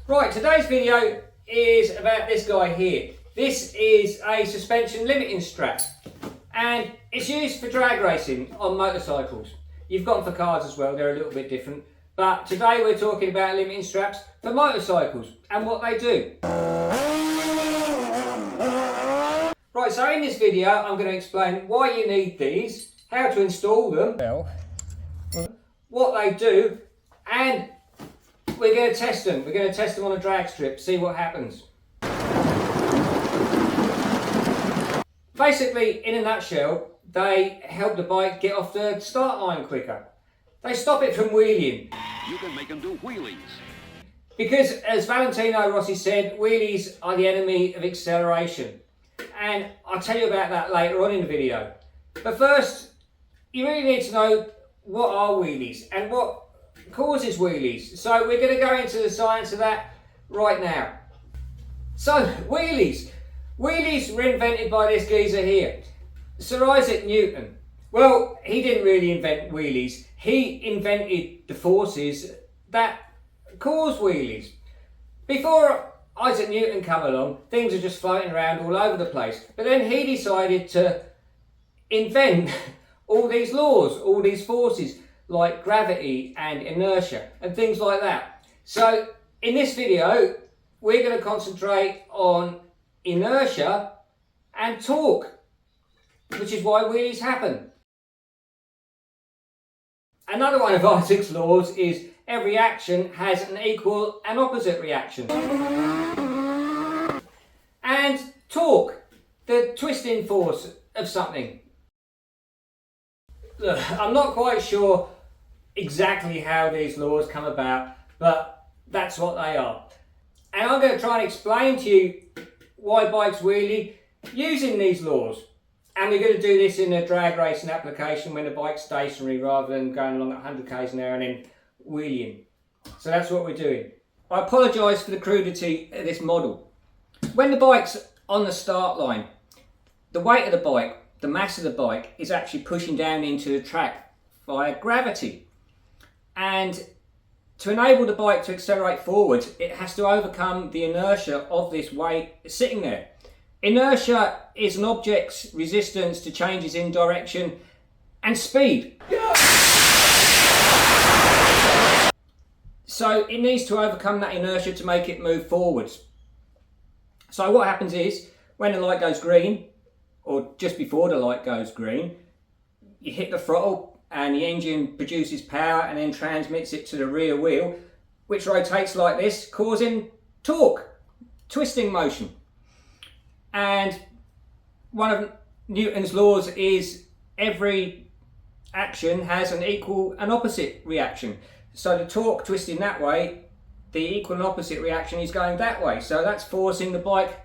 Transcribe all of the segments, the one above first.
Right, today's video is about this guy here. This is a suspension limiting strap and it's used for drag racing on motorcycles. You've got them for cars as well, they're a little bit different. But today we're talking about limiting straps for motorcycles and what they do. Right, so in this video I'm going to explain why you need these, how to install them, what they do, and we're going to test them. We're going to test them on a drag strip, see what happens. Basically, in a nutshell, they help the bike get off the start line quicker. They stop it from wheeling. You can make them do wheelies. Because, as Valentino Rossi said, wheelies are the enemy of acceleration. And I'll tell you about that later on in the video. But first, you really need to know what are wheelies and what causes wheelies. So we're going to go into the science of that right now. So wheelies. Wheelies were invented by this geezer here, Sir Isaac Newton. Well, he didn't really invent wheelies. He invented the forces that cause wheelies. Before Isaac Newton came along, things were just floating around all over the place. But then he decided to invent all these laws, all these forces, like gravity and inertia and things like that. So in this video, we're going to concentrate on inertia and torque, which is why wheelies happen. Another one of Isaac's laws is every action has an equal and opposite reaction. And torque, the twisting force of something. Look, I'm not quite sure exactly how these laws come about, but that's what they are. And I'm going to try and explain to you why bikes wheelie using these laws. And we're going to do this in a drag racing application when the bike's stationary rather than going along at 100 k's an hour and then wheeling. So that's what we're doing. I apologise for the crudity of this model. When the bike's on the start line, the weight of the bike, the mass of the bike, is actually pushing down into the track via gravity. And to enable the bike to accelerate forward, it has to overcome the inertia of this weight sitting there. Inertia is an object's resistance to changes in direction and speed. So it needs to overcome that inertia to make it move forwards. So what happens is, when the light goes green, or just before the light goes green, you hit the throttle and the engine produces power and then transmits it to the rear wheel, which rotates like this, causing torque, twisting motion. And one of Newton's laws is every action has an equal and opposite reaction. So the torque twisting that way, the equal and opposite reaction is going that way. So that's forcing the bike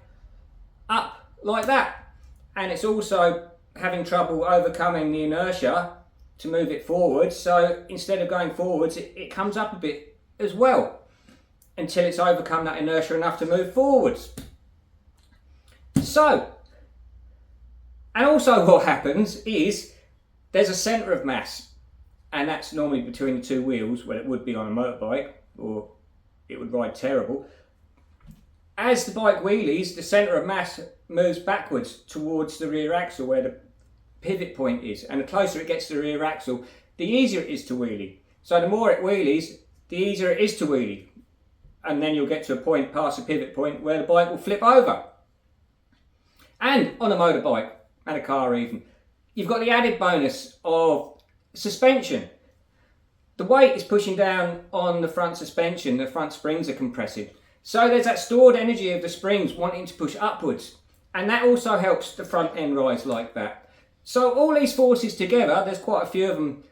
up like that. And it's also having trouble overcoming the inertia to move it forward. So instead of going forwards, it comes up a bit as well until it's overcome that inertia enough to move forwards. So, and also what happens is there's a centre of mass, and that's normally between the two wheels, where it would be on a motorbike, or it would ride terrible. As the bike wheelies, the centre of mass moves backwards towards the rear axle where the pivot point is, and the closer it gets to the rear axle, the easier it is to wheelie. So the more it wheelies, the easier it is to wheelie. And then you'll get to a point past the pivot point where the bike will flip over. And on a motorbike, and a car even, you've got the added bonus of suspension. The weight is pushing down on the front suspension, the front springs are compressing. So there's that stored energy of the springs wanting to push upwards. And that also helps the front end rise like that. So all these forces together, there's quite a few of them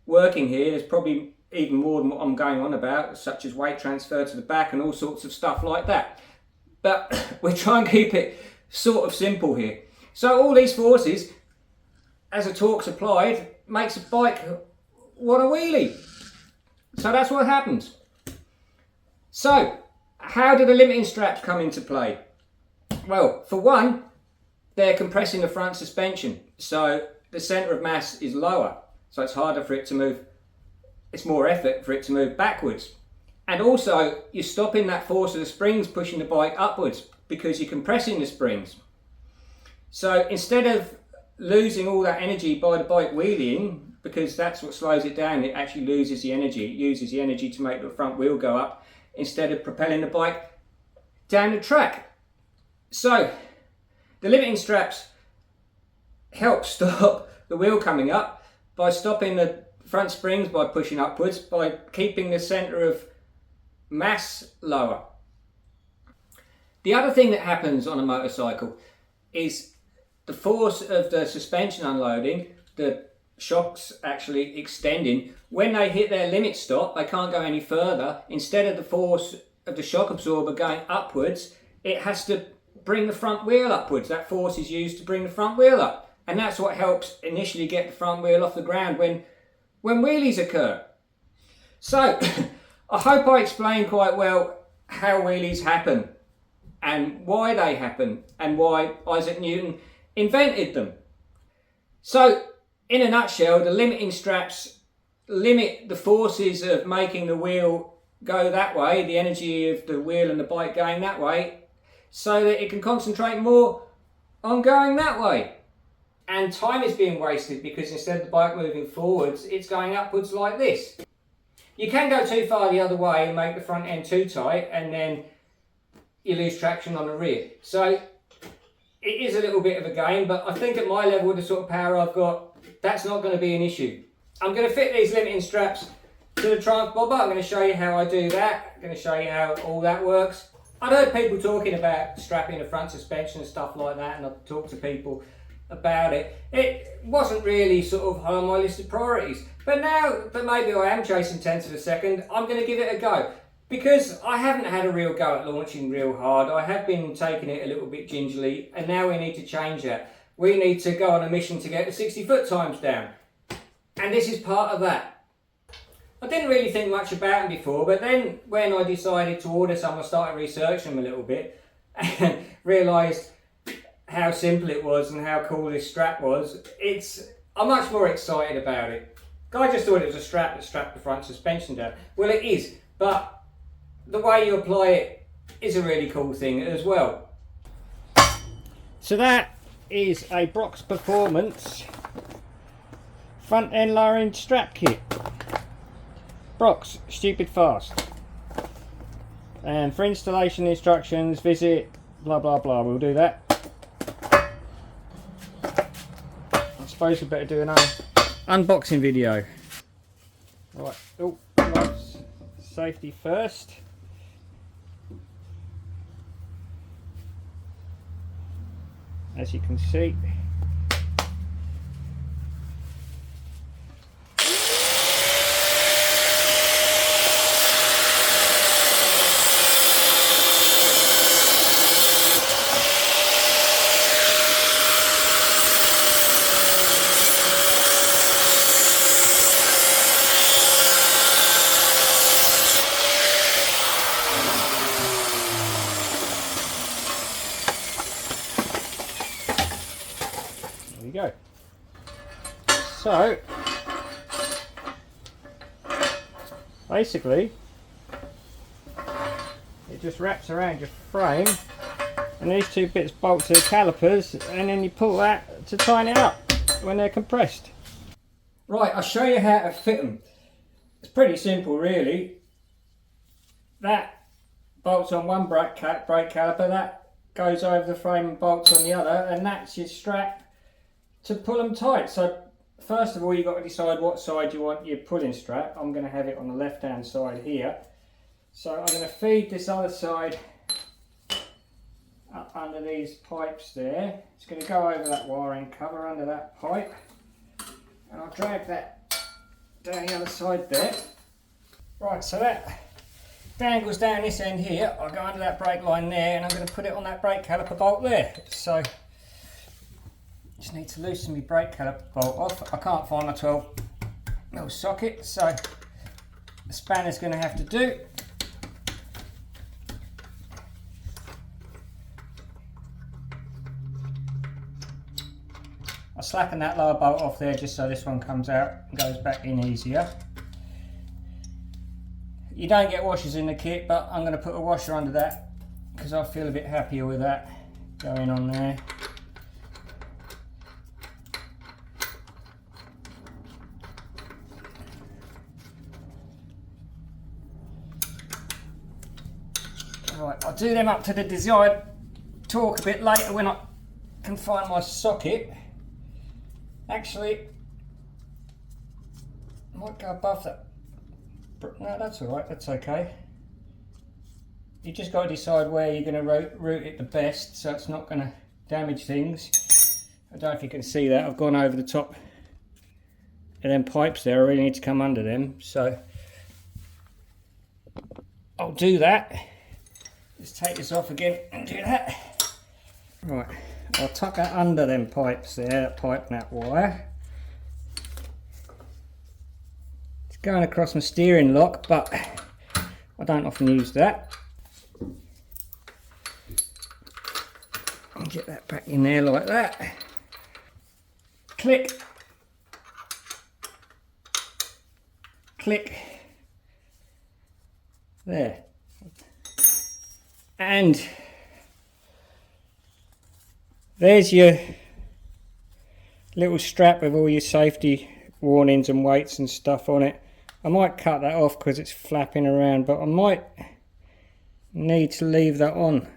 working here. There's probably even more than what I'm going on about, such as weight transfer to the back and all sorts of stuff like that. But we're trying to keep it sort of simple here. So all these forces, as a torque's applied, makes a bike want to wheelie. So that's what happens. So how do the limiting straps come into play? Well, for one, they're compressing the front suspension, so the centre of mass is lower, so it's harder for it to move, it's more effort for it to move backwards. And also you're stopping that force of the springs pushing the bike upwards because you're compressing the springs. So instead of losing all that energy by the bike wheeling, because that's what slows it down, it actually loses the energy. It uses the energy to make the front wheel go up instead of propelling the bike down the track. So the limiting straps help stop the wheel coming up by stopping the front springs by pushing upwards, by keeping the centre of mass lower. The other thing that happens on a motorcycle is the force of the suspension unloading, the shocks actually extending. When they hit their limit stop, they can't go any further. Instead of the force of the shock absorber going upwards, it has to bring the front wheel upwards. That force is used to bring the front wheel up. And that's what helps initially get the front wheel off the ground when wheelies occur. So, I hope I explained quite well how wheelies happen and why they happen and why Isaac Newton invented them. So, in a nutshell, the limiting straps limit the forces of making the wheel go that way, the energy of the wheel and the bike going that way, so that it can concentrate more on going that way. And time is being wasted because instead of the bike moving forwards, it's going upwards like this. You can go too far the other way and make the front end too tight, and then you lose traction on the rear. So it is a little bit of a game, but I think at my level with the sort of power I've got, that's not going to be an issue. I'm going to fit these limiting straps to the trunk bobber. I'm going to show you how I do that. I'm going to show you how all that works. I've heard people talking about strapping the front suspension and stuff like that, and I've talked to people about it. It wasn't really sort of high on my list of priorities, but now that maybe I am chasing 10 to the second, I'm going to give it a go, because I haven't had a real go at launching real hard. I have been taking it a little bit gingerly, and now we need to change that. We need to go on a mission to get the 60 foot times down, and this is part of that. I didn't really think much about them before, but then when I decided to order some, I started researching them a little bit and realised how simple it was and how cool this strap was. I'm much more excited about it. I just thought it was a strap that strapped the front suspension down. Well, it is, but the way you apply it is a really cool thing as well. So that is a Brock's Performance front end lowering strap kit. Brock's, stupid fast. And for installation instructions, visit blah blah blah. We'll do that. I suppose we better do an unboxing video. Right, oh, gloves, safety first. As you can see, go. So basically it just wraps around your frame, and these two bits bolt to the calipers, and then you pull that to tighten it up when they're compressed. Right, I'll show you how to fit them. It's pretty simple really. That bolts on one brake caliper, that goes over the frame and bolts on the other, and that's your strap to pull them tight. So first of all, you've got to decide what side you want your pulling strap. I'm going to have it on the left hand side here. So I'm going to feed this other side up under these pipes there. It's going to go over that wiring cover under that pipe, and I'll drag that down the other side there. Right, so that dangles down this end here. I'll go under that brake line there, and I'm going to put it on that brake caliper bolt there. So just need to loosen my brake caliper bolt off. I can't find my 12mm socket, so the spanner's going to have to do. I'll slacken that lower bolt off there just so this one comes out and goes back in easier. You don't get washers in the kit, but I'm going to put a washer under that because I feel a bit happier with that going on there. Right, I'll do them up to the desired torque a bit later when I can find my socket. Actually, I might go above that. No, that's alright, that's okay. You just got to decide where you're going to route it the best so it's not going to damage things. I don't know if you can see that, I've gone over the top of them pipes there. I really need to come under them, so I'll do that. Just take this off again and do that. Right, I'll tuck that under them pipes there, that pipe and that wire. It's going across my steering lock, but I don't often use that. And get that back in there like that. Click. Click. There. And there's your little strap with all your safety warnings and weights and stuff on it. I might cut that off because it's flapping around, but I might need to leave that on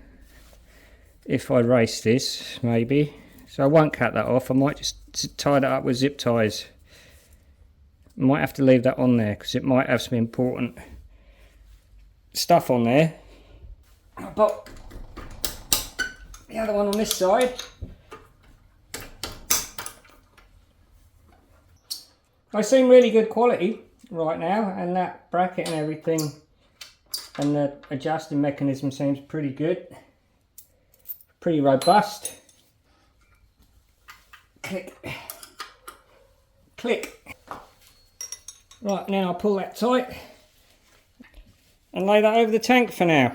if I race this, maybe. So I won't cut that off. I might just tie that up with zip ties. I might have to leave that on there because it might have some important stuff on there. But the other one on this side, they seem really good quality right now, and that bracket and everything and the adjusting mechanism seems pretty good, pretty robust. Click, click. Right, now I'll pull that tight and lay that over the tank for now.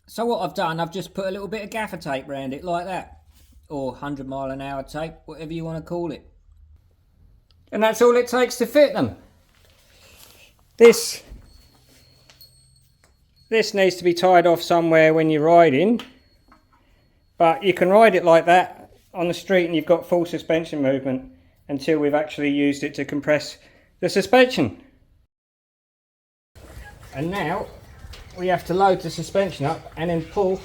So what I've done, I've just put a little bit of gaffer tape around it like that, or 100-mile-an-hour tape, whatever you want to call it. And that's all it takes to fit them. This needs to be tied off somewhere when you're riding, but you can ride it like that on the street and you've got full suspension movement until we've actually used it to compress the suspension. And now we have to load the suspension up and then pull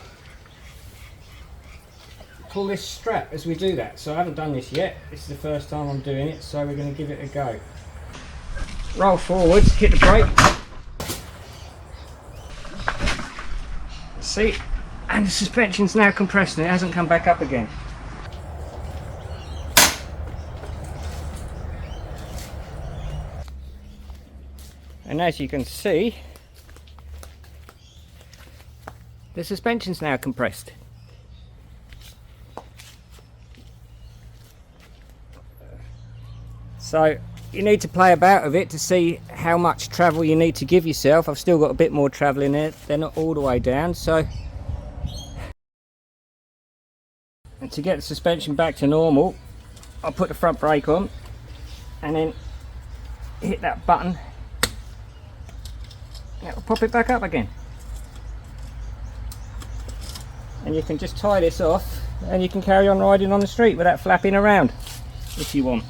this strap as we do that. So I haven't done this yet, this is the first time I'm doing it, so we're going to give it a go. Roll forwards, hit the brake. See, and the suspension's now compressed and it hasn't come back up again. And as you can see, the suspension's now compressed. So you need to play about with it to see how much travel you need to give yourself. I've still got a bit more travel in there, they're not all the way down, so. And to get the suspension back to normal, I'll put the front brake on and then hit that button. It'll pop it back up again. And you can just tie this off and you can carry on riding on the street without flapping around if you want.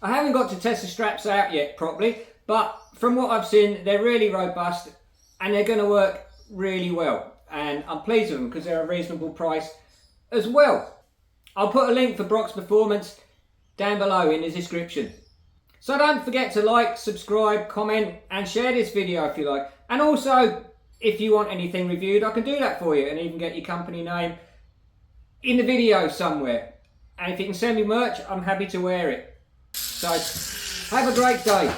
I haven't got to test the straps out yet properly, but from what I've seen they're really robust and they're going to work really well, and I'm pleased with them because they're a reasonable price as well. I'll put a link for Brock's Performance down below in the description. So don't forget to like, subscribe, comment and share this video if you like, and also if you want anything reviewed, I can do that for you and even get your company name in the video somewhere. And if you can send me merch, I'm happy to wear it. So, have a great day.